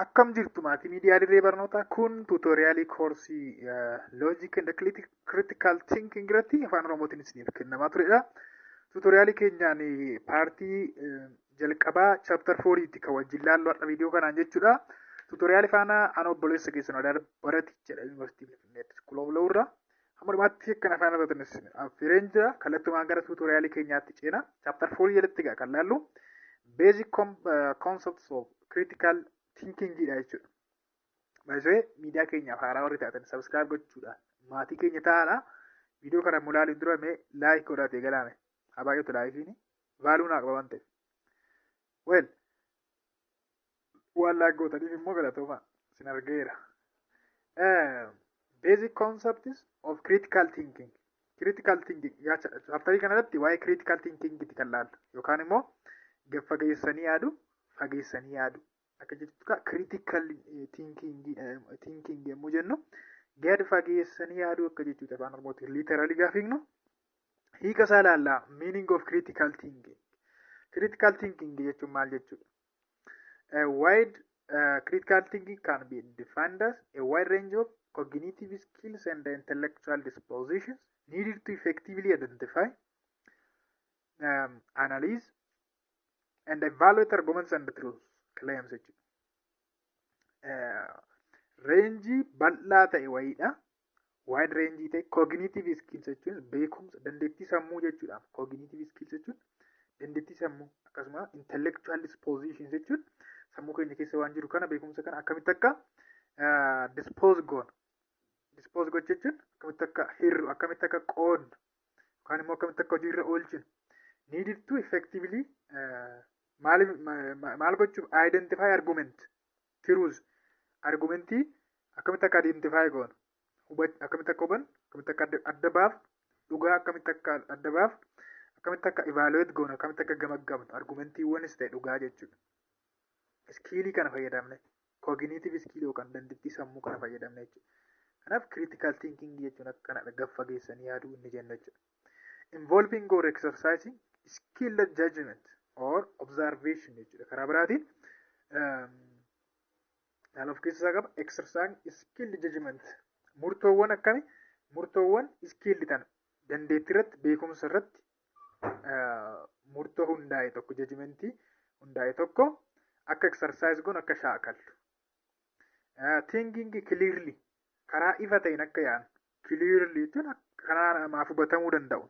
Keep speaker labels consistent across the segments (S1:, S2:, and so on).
S1: Akkam jirtu maatii miidiyaa dirree barnootaa kun tuutooriyaalii koorsii loojik and critical thinking irratti afaan oromootiin isiniif kennamaa turedha. Tuutooriyaalii keenyaan paartii jalqabaa chapter 4tti kan wajjin laallu har'a viidiyoo kanaan jechuudha. Tuutooriyaalii faana ana obboleessa keessan wadaadha baratichadha yuunivarsiitii Finfinneetti Kuloolawurra. Hamma dhumaatti kan afaan irratti affeereen jira. Kallattumaan gara tuutooriyaalii keenyaatti ceena. Chapter 4 jalatti kan laallu basic concepts of critical thinkingidha jechuudha. Baay'ee miidiyaa keenyaaf haaraa warri taatan subscribe gochuudha. Maatii keenya ta'aadha. Viidiyoo kana mul'aaliin dura mee laayik godhatee galaame. Haa baay'atu laayikiin vaaluu naa qaba waan ta'eef. Well, waan laayik gootaniif immoo galatooma sin argeera. Basic concepts of critical thinking. Critical thinking chaptarii kanarratti waa'ee critical thinking kan laallu yookaan immoo fageessanii yaadu fageessanii yaadu. Akka jechuudha critical thinking yommuu jennu gadi fageessanii yaaduu akka jechuudha afaan oromootiin literally gaafifnu hiika isaa ilaalla meaning of critical thinking. Critical thinking jechuun maal jechuudha? Critical thinking can be defined as a wide range of cognitive skills and intellectual dispositions needed to effectively identify, analyze, and evaluate arguments and truths. Claims jechuudha. Reenjii bal'aa ta'e wayiidha. Wide reenjii ta'e cognitive skills jechuun beekumsa dandeettii sammuu jechuudha. Cognitive skills jechuun dandeettii sammuu akkasuma intellectual dispositions jechuun sammuu keenya keessa waan jiru kana beekumsa kana akkamitti akka dispose goona. Dispose gochuun akkamitti akka hirru akkamitti akka qoodnu yookaan immoo akkamitti akka hojiirra oolchinu. Needed to effectively maal gochuuf identify argument truth argumentii akkamitti akka identify goonu akkamitti akka hubannu akkamitti akka adda baafnu dhugaa akkamitti akka adda baafnu akkamitti akka evaluate goonu akkamitti akka gamaggamnu argumentiiwwanis ta'e dhugaa jechuudha. Iskiilii kana fayyadamne cognitive skill yookaan dandeettii sammuu kana fayyadamne jechuudha. Kanaaf critical thinking jechuun akkanadha gad fageessanii yaaduu inni jennu jechuudha. Involving or exercising skilled judgment or observation jechuudha. Karaa biraatiin kan of keessaa qaba exercise skilled judgment murtoowwan akkami murtoowwan skilled tan dandeettii irratti beekumsa irratti murtoo hundaa'e tokko judgmentii hundaa'e tokko akka exercise goon akka shaakallu. Thinking clearly karaa ifa ta'een akka yaanu clearly jechuun karaa namaaf hubatamuu danda'uun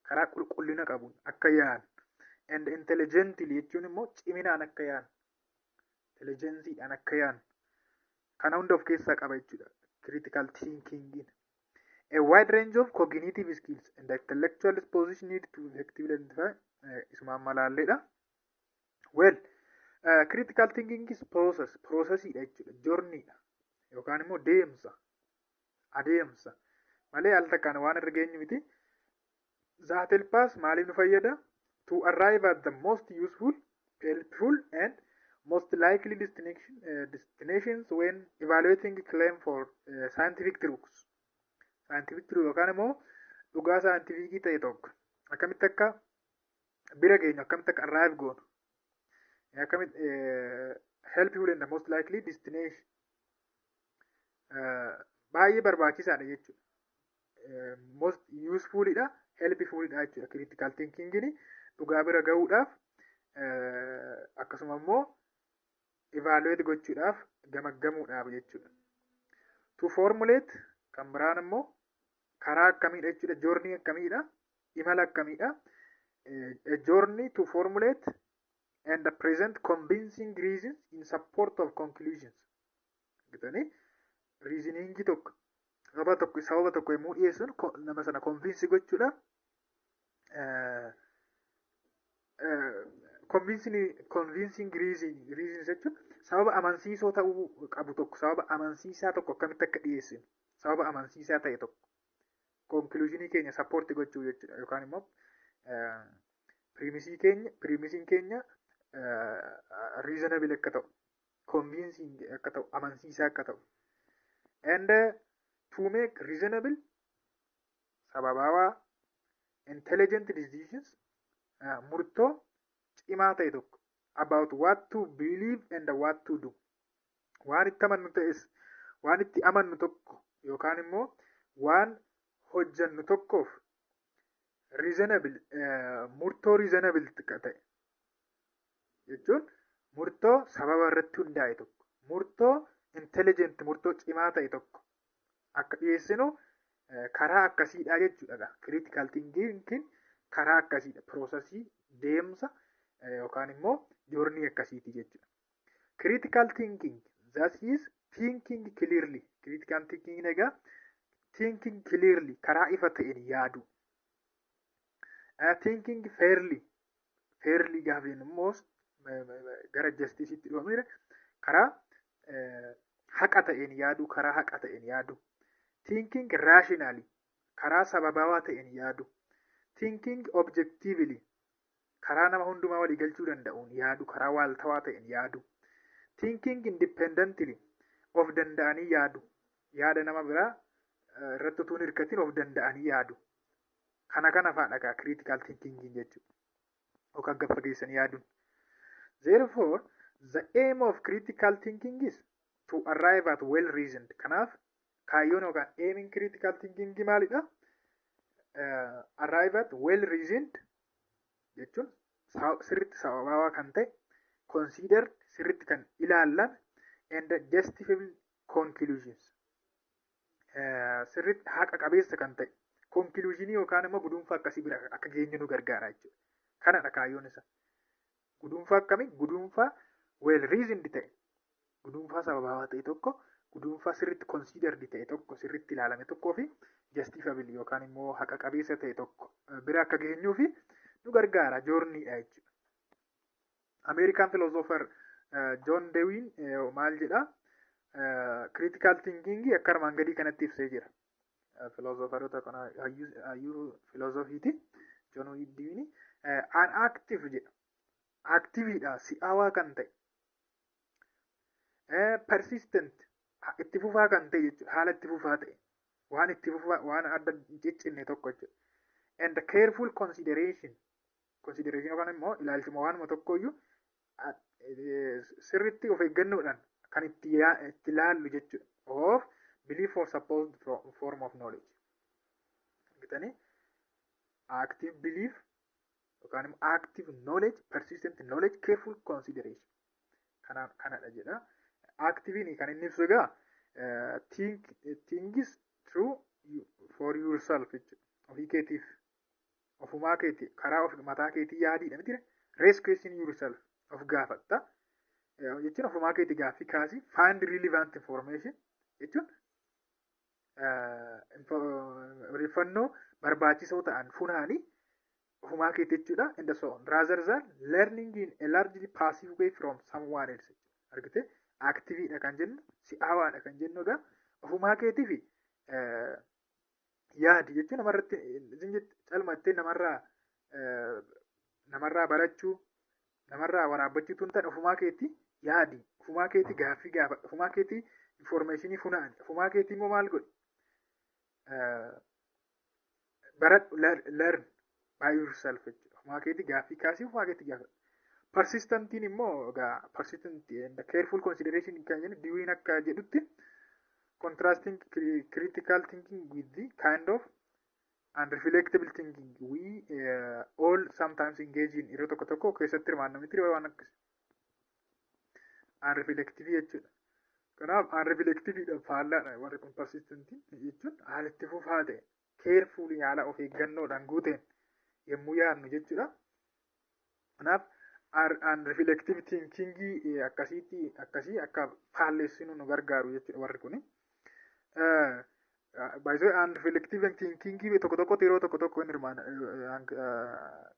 S1: karaa qulqullina qabuun akka yaanu. And intelligently jechuun immoo ciminaan akka yaanu intelligenceedhaan akka yaanu kana hunda of keessaa qaba jechuudha critical thinking. A wide range of cognitive skills and intellectual disposition need to effectively identify isumaan malaalleedha. Well, critical thinking is processidha jechuudha journeyidha yookaan immoo adeemsa malee al takkaan waan irra geenyu miti. That help us maaliif nu fayyada? To arrive at the most useful, helpful, and most likely destinations when evaluating claim for scientific truths. Scientific truth yookaan immoo dhugaa saayintifiikii ta'e tokko akkamitti akka bira geenyu akkamitti akka arrive goonu akkamitti helpful and the most likely destination baay'ee barbaachisaadha jechuudha. Most usefulidha helpfulidha jechuudha critical thinking dhugaa bira gahuudhaaf akkasuma immoo evaluate gochuudhaaf gamaggamuudhaaf jechuudha. To formulate kan biraan immoo karaa akkamiidha jechuudha journey akkamiidha imala akkamiidha. A journey to formulate and present convincing reasons in support of conclusions. Gitanii reasoning tokko sababa tokko yommuu dhiyeessuun nama sana convince gochuudha. Convincing reasons jechuun sababa amansiisoo ta'uu qabu tokko sababa amansiisaa tokko akkamitti akka dhiyeessinu sababa amansiisaa ta'e tokko conclusionii keenya support gochuu jechuudha yookaan immoo premising keenya reasonable akka ta'u convincing akka ta'u amansiisaa akka ta'u and to make reasonable sababaawaa intelligent decisions murtoo cimaa ta'e tokko about what to believe and what to do waan itti amannu ta'es waan itti amannu tokko yookaan immoo waan hojjannu tokkoof murtoo reasonable ta'e jechuun murtoo sababa irratti hundaa'e tokko murtoo intelligent murtoo cimaa ta'e tokko akka dhiyeessinu karaa akkasiidha jechuudha. Critical thinking karaa akkasiidha. Piroosesii deemsa yookaan immoo joornii akkasiiti jechuudha. Critical thinking that is thinking clearly. Critical thinking egaa thinking clearly karaa ifa ta'een yaadu. Thinking fairly gaafiin immoo gara justice'itti dhufamira karaa haqa ta'een yaadu karaa haqa ta'een yaadu. Thinking rationally karaa sababawaa ta'een yaadu. Thinking objectively karaa nama hundumaa walii galchuu danda'uun yaadu karaa waaltawaa ta'een yaadu. Thinking independently of danda'anii yaadu. Yaada nama biraa irratti utuu hin hirkatin of danda'anii yaadu. Kana fa'aadha critical thinking jechuudha. Yookaan gad fageessanii yaaduun. Therefore, the aim of critical thinking is to arrive at well reasoned. Kanaaf kaayyoon yookaan aiming critical thinking maalidha? Arrive at well reasoned jechuun sirriitti sababawaa kan ta'e, considered sirriitti kan ilaallame, and justifiable conclusions. Sirriitti haqa qabeessa kan ta'e, conclusionii yookaan immoo guduunfaa akkasii bira akka geenyu nu gargaara jechuudha. Kanadha kaayyoon isaa. Guduunfaa akkamii? Guduunfaa well reasoned ta'e, guduunfaa sababawaa ta'e tokko, guduunfaa sirriitti considered ta'e tokko, sirriitti ilaalame tokkoo fi justifiable yookaan immoo haqa qabeessa ta'e tokko bira akka geenyuu fi nu gargaara joorniidha jechuudha. American philosopher John Dewey maal jedha? Critical thinking akka armaan gadii kanatti ibsee jira. Philosopherota kana hayyuu philosophiiti John Dewey an active jedha. Activiidha si'aawaa kan ta'e. Persistent itti fufaa kan ta'e jechuudha. Haala itti fufaa ta'e. Waan itti fufaa waan adda ciccinne tokko jechuudha. And careful consideration yookaan immoo ilaalchuma waanuma tokkoyyuu sirriitti of eeggannoodhaan kan itti ilaallu jechuudha. Of belief or supposed form of knowledge. Bitanii active belief yookaan immoo active knowledge, persistent knowledge, careful consideration. Kanadha jedha. Activiin kan inni ibsu egaa think is true for yourself jechuudha. Ofii keetiif ofumaa keetii karaa of mataa keetii yaadiidha miti raise question yourself of gaafatta jechuun ofumaa keetii gaaffii kaasii find relevant information jechuun odeeffannoo barbaachisoo ta'an funaanii ofumaa keetii jechuudha. And so on rather than learning in a largely passive way from someone else. Argite activiidha kan jennu si'aawaadha kan jennu egaa ofumaa keetii fi yaadi jechuun namarratti calmattee namarraa barachuu namarraa waraabbachuu tun ta'e ofumaa keetii yaadi ofumaa keetii gaaffii gaafa ofumaa keetii informationii funaani ofumaa keetii immoo maal godhi baradhu learn by yourself jechuudha. Ofumaa keetii gaaffii kaasii ofumaa keetii gaafa persistentiin immoo egaa persistent and careful consideration kan jennu Deweyin akka jedhutti contrasting critical thinking with the kind of unreflectable thinking we all sometimes engage in yeroo tokko keessatti hirmaanna miti waan akkas unreflective jechuudha. Kanaaf unreflectiveedha faallaadha warri kun persistentii jechuun haala itti fufaa ta'e carefully haala of eeggannoodhaan guuteen yommuu yaadnu jechuudha. Kanaaf unreflective thinking akkasii akka faalleessinu nu gargaaru jechuudha warri kuni. By the way, unreflective thinking tokko yeroo tokko hin hirmaana.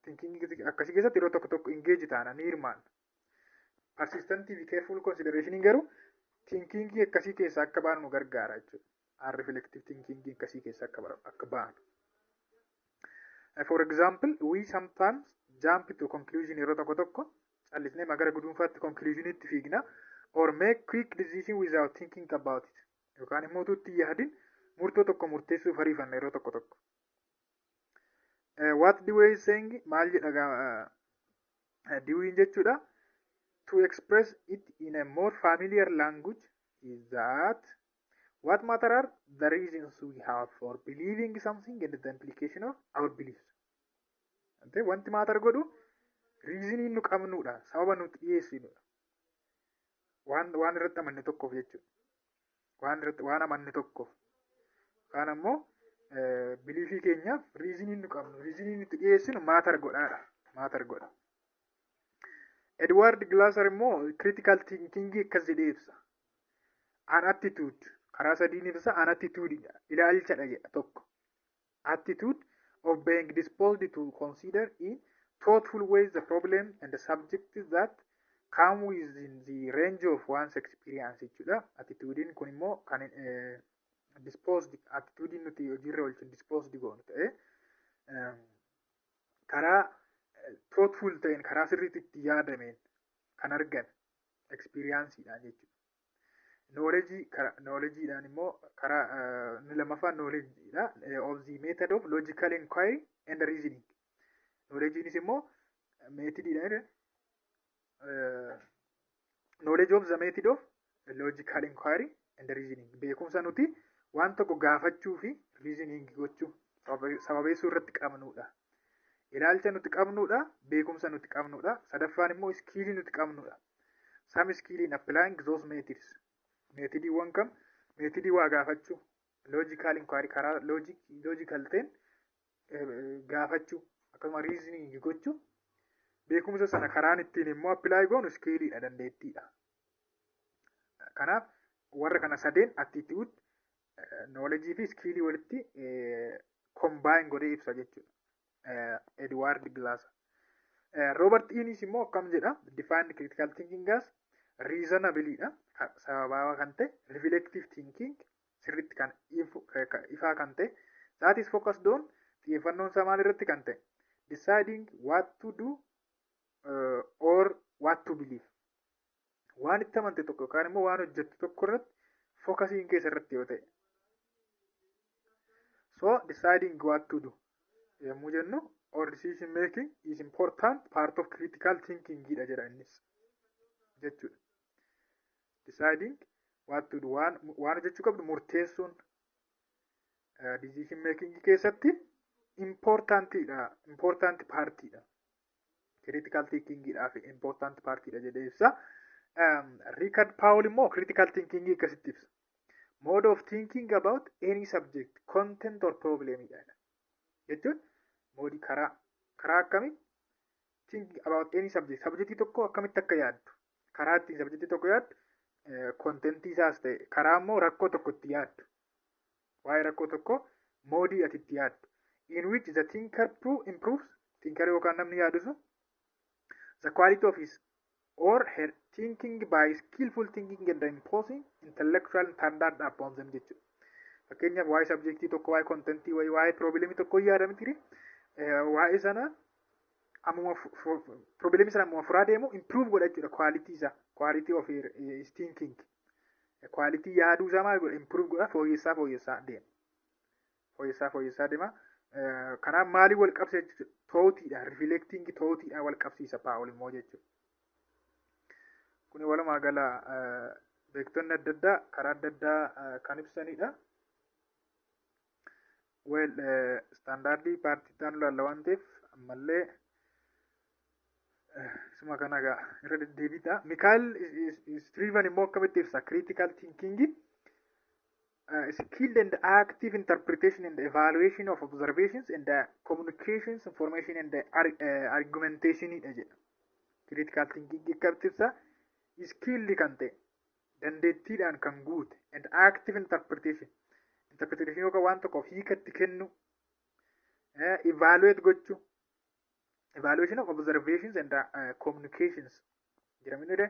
S1: Thinking akkasii keessatti yeroo tokko engage taana ni hirmaana. Persistent fi careful consideration garuu thinking akkasii keessa akka baanu nu gargaara jechuudha. Unreflective thinking akkasii keessa akka baanu. For example, we sometimes jump to conclusion yeroo tokko callisnee magara guduunfaatti conclusionitti fiigna or make quick decision without thinking about it. Yookaan immoo tuutti yaadin murtoo tokko murteessuuf ariifanna yeroo tokko. What Dewey is saying maal jedha Deweyin jechuudha. To express it in a more familiar language is that what matter are the reasons we have for believing something and the implication of our beliefs. Ante wanti matter godhu reasonii nu qabnudha, sababa nuti dhiyeessinudha. Waan irratti amanne tokkoof jechuudha. Waan amanne tokkoof. Kaan ammoo biliifii keenyaaf reasonii nu qabnu, reasonii nuti dhiyeessinu matter godhaadha. Matter godha. Edward Glaser immoo critical thinking akkas jedhee ibsa. An attitude karaa sadiin ibsa. An attitude ilaalchadha jedha tokko. Attitude of being disposed to consider in thoughtful ways the problem and the subjects that come within the range of one's experience jechuudha. Attitudein kun immoo kan disposed attitudein nuti hojiirra oolchuun disposed goonu ta'e karaa thoughtful ta'een karaa sirriitti itti yaadameen kan argan experienceidhaan jechuudha. Knowledgeidhaan immoo karaa lammaffaan knowledgeidha of the method of logical inquiry and reasoning. Knowledgeinis immoo methodidha. Knowledge of the method of logical inquiry and reasoning. Beekumsa nuti waan tokko gaafachuu fi reasoning gochuu sababeessuu irratti qabnudha. Ilaalcha nuti qabnudha, beekumsa nuti qabnudha. Sadaffaan immoo skiilii nuti qabnudha. Some skill in applying those methods. Methodiiwwan kam? Methodii waa gaafachuu, logical inquiry karaa logical ta'een gaafachuu, akkasuma reasoning gochuu. Beekumsa sana karaan ittiin immoo apply goonu skiiliidha, dandeettiidha. Kanaaf warra kana sadeen attitude, knowledge fi skiilii walitti combine godhee ibsa jechuudha. Edward Glaser. Robert Innis immoo akkam jedha, define critical thinking as reasonablyidha. Sababaa kan ta'e reflective thinking sirriitti kan ifaa kan ta'e that is focused on xiyyeeffannoon isaa maal irratti kan ta'e deciding what to do or what to believe. Waan itti amante tokko yookaan immoo waan hojjettu tokko irratti focusing keessa irratti yoo ta'e. So deciding what to do yommuu jennu or decision making is important part of critical thinking jedha innis jechuudha. Deciding what to do waan hojjechuu qabdu murteessuun decision making keessatti important partidha. Critical thinking fi important partidha jedhee ibsa. Richard Powell immoo critical thinking akkasitti ibsa. Mode of thinking about any subject, content or problem jedha. Jechuun moodii karaa akkamii thinking about any subject. Subjectii tokko akkamitti akka yaaddu. Karaa ittiin subjectii tokko yaaddu contentii isaas ta'e karaa immoo rakkoo tokko itti yaaddu. Waa'ee rakkoo tokko moodii ati itti yaaddu. In which the thinker improves, thinker yookaan namni yaadu sun the quality of his or her thinking by skillful thinking and imposing intellectual standard upon them jechuudha. Fakkeenyaaf waa'ee subjectii tokko, waa'ee contentii, waa'ee problemii tokko yaada miti waa'ee sana ammuma problemii sana ammuma furaa deemu improve godha jechuudha. Quality isaa, quality of his thinking, quality yaaduu isaa maal godha improve godha, fooyyessaa deema. Kanaaf maalii wal qabsiisa jechuudha? Tootiidha, reflecting tootiidha wal qabsiisa Paawul immoo jechuudha. Kuni walumaa gala beektonni adda addaa karaa adda addaa kan ibsanidha. Standardii paartiitaan ilaalla waan ta'eef ammallee isuma kana irra deddeebiidha. Mikael Striven immoo akkamitti ibsa? Critical thinking skilled and active interpretation and evaluation of observations and communications, information and argumentation jedha. Critical thinking akkamitti ibsa? Skilled kan ta'e, dandeettiidhaan kan guute and active interpretation yookaan waan tokkoof hiikatti kennu, evaluate gochuu, evaluation of observations and communications jedhaminidha.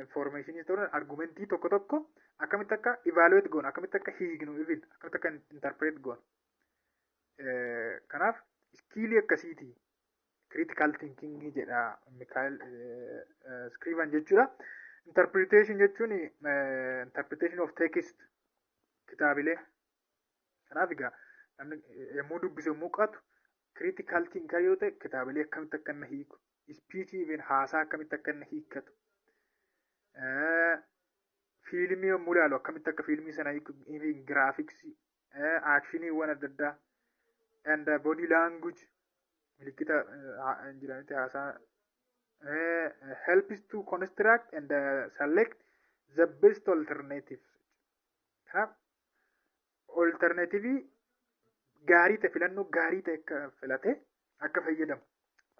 S1: Informationis ta'uudhaan argumentii tokko akkamitti akka evaluate goonu, akkamitti akka hiiknu, akkamitti akka interpret goonu. Kanaaf skillii akkasiiti critical thinking jedha Mikael Striven jechuudha. Interpretation jechuun interpretation of text kitaabilee. Kanaaf egaa namni yommuu dubbisu yommuu qo'atu critical thinker yoo ta'e kitaabilee akkamitti akka inni hiiku, speech even haasaa akkamitti akka inni hiikkatu, fiilmii yommuu ilaalu akkamitti akka fiilmii sana giraafiksii aakshiniiwwan adda addaa and body language milikkita jiranitti haasaa helps to construct and select the best alternatives. Kanaaf alternatiivii gaarii ta'e filannoo gaarii ta'e akka filate akka fayyadamu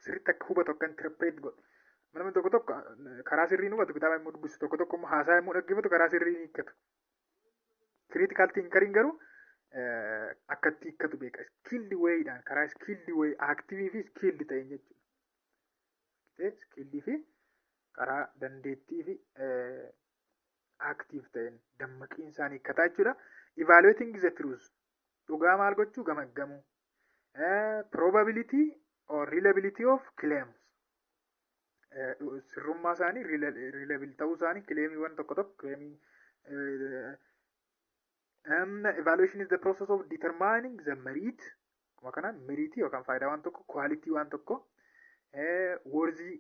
S1: sirriitti akka hubatu akka interpret godhu. Namni tokko tokko karaa sirriin hubatu kitaaba immoo dubbisu tokko tokko immoo haasaa immoo dhaggeeffatu karaa sirriin hiikkatu. Critical thinkeriin garuu akkatti hiikkatu beeka. Skilled wayidhaan karaa skilled way active fi skilled ta'een jechuudha. Skilled fi karaa dandeettii fi active ta'een dammaqiinsaan hiikkataa jechuudha. Evaluating the truth. Dhugaa maal gochuu gamaggamuu. Probability or reliability of claims. Sirrummaa isaanii reliable ta'uu isaanii claimiiwwan tokko tokko claimii evaluation is the process of determining the merit akkuma kanaan merit yookaan faayidaa waan tokko quality waan tokko worthy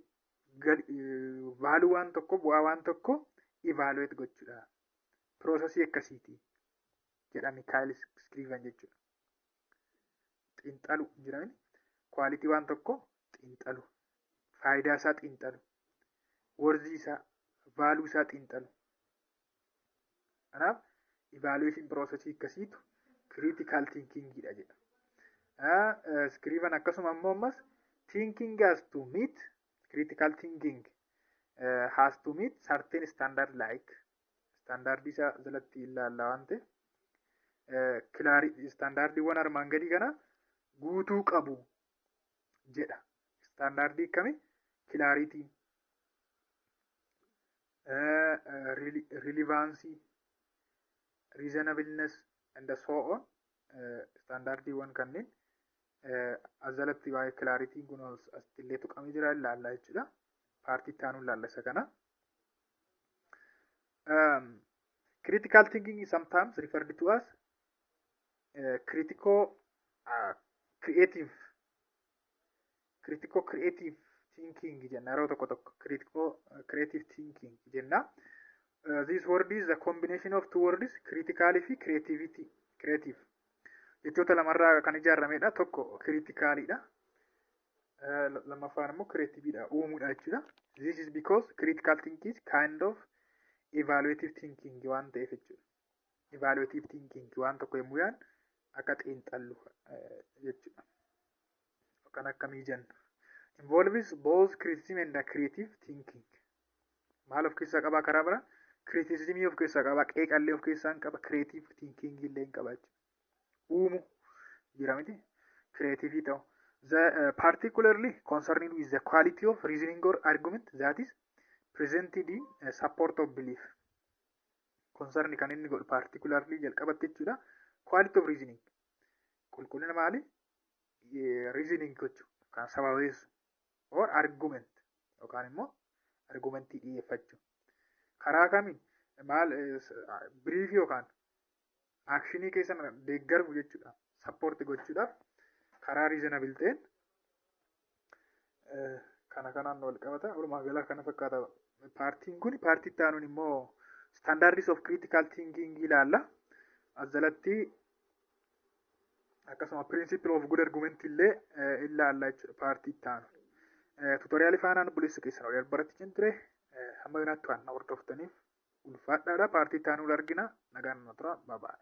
S1: value waan tokko bu'aa waan tokko evaluate gochuudha. Processii akkasiiti jedha Mikael Scriven jechuudha. Xiinxalu jedhamani quality waan tokko xiinxalu. Faayidaa isaa xiinxalu. Worthy isaa value isaa xiinxalu. Kanaaf evaluation process akkasiitu critical thinking jedha. Scriven akkasuma ammoo ammas thinking has to meet critical thinking has to meet certain standard like standard isa jalatti ilaalla waan ta'e standardiiwwan armaan gadii kana guutuu qabu jedha. Standardii akkami clarity relevancy reasonableness and so on standardiiwwan kanneen azalatti waa'ee clarity kun astillee tuqamee jira ilaallaa jechuudha. Paartii taanuu ilaalla isa kana. Critical thinking is sometimes referred to as critical creative thinking jenna yeroo tokko tokko critical creative thinking jenna. This word is a combination of two words critically fi creative jechoota lamarraa kan ijaaramedha. Tokko criticalidha lammaffaan immoo creativeidha uumuudha jechuudha. This is because critical thinking is kind of evaluative thinking waan ta'eef jechuudha. Evaluative thinking waan tokko yommuu yaan akka xiinxallu jechuudha. Kan akkamii jennu involves both criticism and creative thinking. Maal of keessaa qabaa karaa bira criticism of keessaa qabaa qeeqallee of keessaa qaba creative thinking illee qaba jechuudha. Uumu jira miti creative ta'u. The particularly concerned with the quality of reasoning or argument that is presented in support of belief. Concern kan inni godhu particularly jalqabatti jechuudha. Quality of reasoning qulqullina maali reasoning gochuu kan sababeessu or argument yookaan immoo argumentii dhiyeeffachuu karaa kamiin maal brief yookaan actionii keessan deeggaru jechuudha. Support gochuudhaaf karaa reasonable ta'een kana kanaan wal qabata. Walumaa galaa kana fakkaata. Paartiin kun paartii taanuun immoo standards of critical thinking ilaalla. Azalatti akkasuma principle of good argument illee ilaalla jechuudha paartii taanu. Tutoriyaal faanaan buleessa keessan wal baratti ture hamma yoonaatti waan hordoftaniif ulfaadhaadha. Paartii taanuu argina nagaan tura. Bye bye.